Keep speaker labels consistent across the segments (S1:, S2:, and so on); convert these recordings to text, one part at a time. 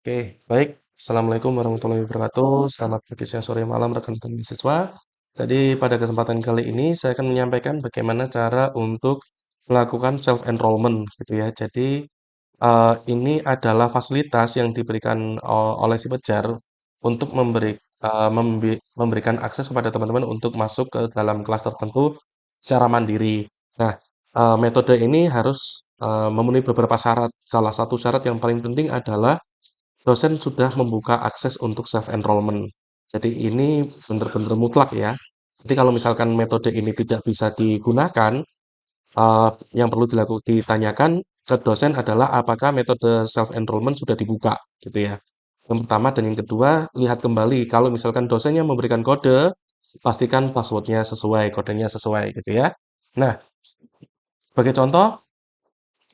S1: Oke, baik. Assalamualaikum warahmatullahi wabarakatuh. Selamat pagi, siang, sore, malam, rekan-rekan mahasiswa. Jadi, pada kesempatan kali ini saya akan menyampaikan bagaimana cara untuk melakukan self-enrollment, gitu ya. Jadi, ini adalah fasilitas yang diberikan oleh si Pejar untuk memberikan akses kepada teman-teman untuk masuk ke dalam kelas tertentu secara mandiri. Nah, metode ini harus memenuhi beberapa syarat. Salah satu syarat yang paling penting adalah dosen sudah membuka akses untuk self-enrollment. Jadi ini benar-benar mutlak ya. Jadi kalau misalkan metode ini tidak bisa digunakan, yang perlu ditanyakan ke dosen adalah apakah metode self-enrollment sudah dibuka, gitu ya. Yang pertama dan yang kedua, lihat kembali kalau misalkan dosennya memberikan kode, pastikan password-nya sesuai, kodenya sesuai, gitu ya. Nah, sebagai contoh,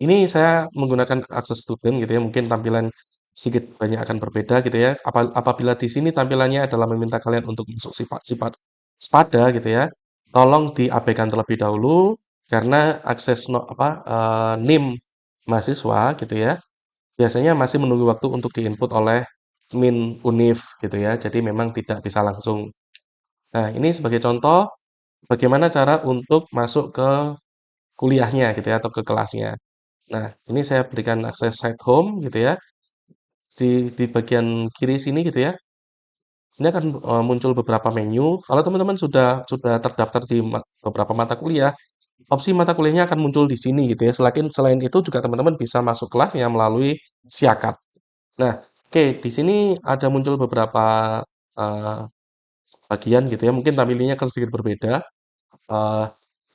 S1: ini saya menggunakan akses student gitu ya, mungkin tampilan sedikit banyak akan berbeda gitu ya. Apabila di sini tampilannya adalah meminta kalian untuk masuk sifat-sifat sepada gitu ya, tolong diabaikan terlebih dahulu karena akses NIM mahasiswa gitu ya, biasanya masih menunggu waktu untuk diinput oleh min univ gitu ya. Jadi memang tidak bisa langsung. Nah, ini sebagai contoh bagaimana cara untuk masuk ke kuliahnya gitu ya atau ke kelasnya. Nah, ini saya berikan akses site home gitu ya. Di bagian kiri sini gitu ya. Ini akan muncul beberapa menu. Kalau teman-teman sudah terdaftar di beberapa mata kuliah, opsi mata kuliahnya akan muncul di sini gitu ya. Selain itu juga teman-teman bisa masuk kelasnya melalui Siakat. Nah, oke, di sini ada muncul beberapa eh, bagian gitu ya. Mungkin tampilannya akan sedikit berbeda. Eh,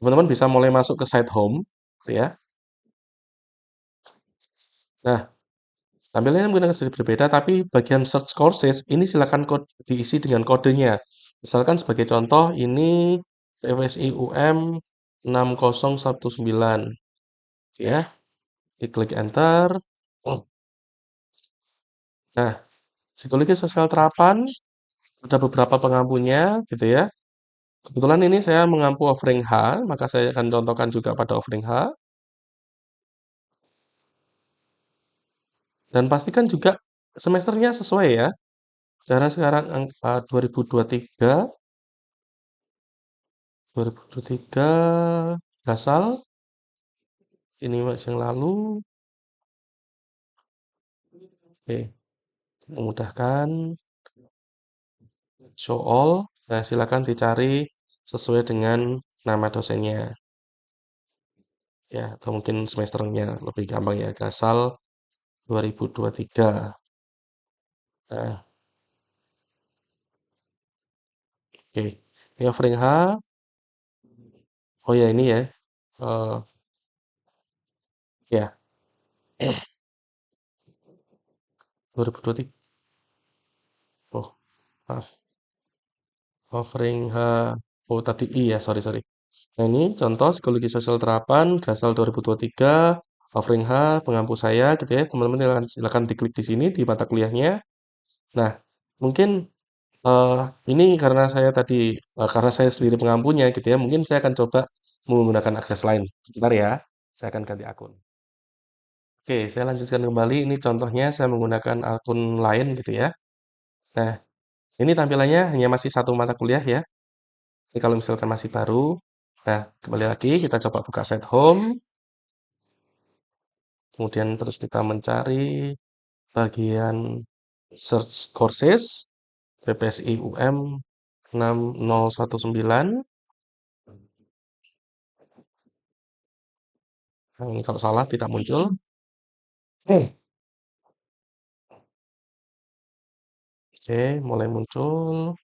S1: Teman-teman bisa mulai masuk ke site home gitu ya. Nah, tampilannya mungkin akan sedikit berbeda, tapi bagian search courses ini silakan diisi dengan kodenya. Misalkan sebagai contoh ini PWSI UM 6019 ya. Diklik enter. Oh, nah, psikologi sosial terapan ada beberapa pengampunya gitu ya. Kebetulan ini saya mengampu offering H, maka saya akan contohkan juga pada offering H. Dan pastikan juga semesternya sesuai ya. Karena sekarang 2023 Gasal, ini Mas yang lalu, oke, memudahkan, show all, nah silakan dicari sesuai dengan nama dosennya, ya, atau mungkin semesternya lebih gampang ya, Gasal 2023. Nah, oke, ini offering H, oh ya ini ya, eh, ya, 2023, oh, maaf, offering H, oh tadi I ya, sorry. Nah, ini contoh psikologi sosial terapan, Gasal 2023, offering H, pengampu saya, gitu ya. Teman-teman silakan diklik di sini, di mata kuliahnya. Nah, mungkin eh, ini karena saya sendiri pengampunya, gitu ya. Mungkin saya akan coba menggunakan akses lain. Sebentar ya, saya akan ganti akun. Oke, saya lanjutkan kembali. Ini contohnya saya menggunakan akun lain, gitu ya. Nah, ini tampilannya hanya masih satu mata kuliah ya. Ini kalau misalkan masih baru. Nah, kembali lagi, kita coba buka site home. Kemudian terus kita mencari bagian search courses PPSI UM 6019. Nah, ini kalau salah tidak muncul. Oke, mulai muncul.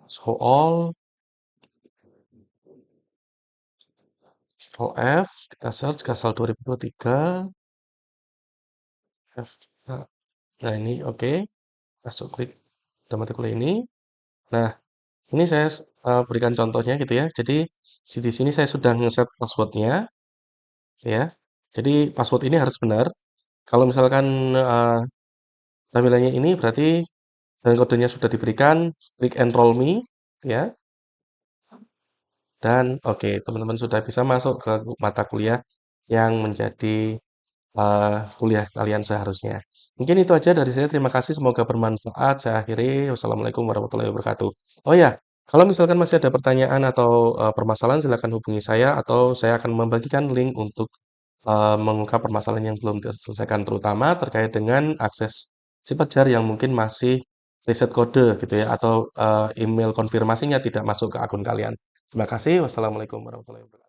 S1: Show all F, kita search Gasal 2023. F. Nah, ini oke. Masuk klik mata kuliah ini. Nah, ini saya berikan contohnya gitu ya. Jadi di sini saya sudah ngeset passwordnya ya. Jadi password ini harus benar. Kalau misalkan tampilannya ini berarti dan kodenya sudah diberikan, klik enroll me ya. Dan oke, teman-teman sudah bisa masuk ke mata kuliah yang menjadi kuliah kalian seharusnya. Mungkin itu aja dari saya, terima kasih, semoga bermanfaat. Saya akhiri, wassalamualaikum warahmatullahi wabarakatuh. Oh ya, kalau misalkan masih ada pertanyaan atau, permasalahan silakan hubungi saya atau saya akan membagikan link untuk, mengungkap permasalahan yang belum terselesaikan, terutama terkait dengan akses si pejar yang mungkin masih reset kode gitu ya atau, email konfirmasinya tidak masuk ke akun kalian. Terima kasih, wassalamualaikum warahmatullahi wabarakatuh.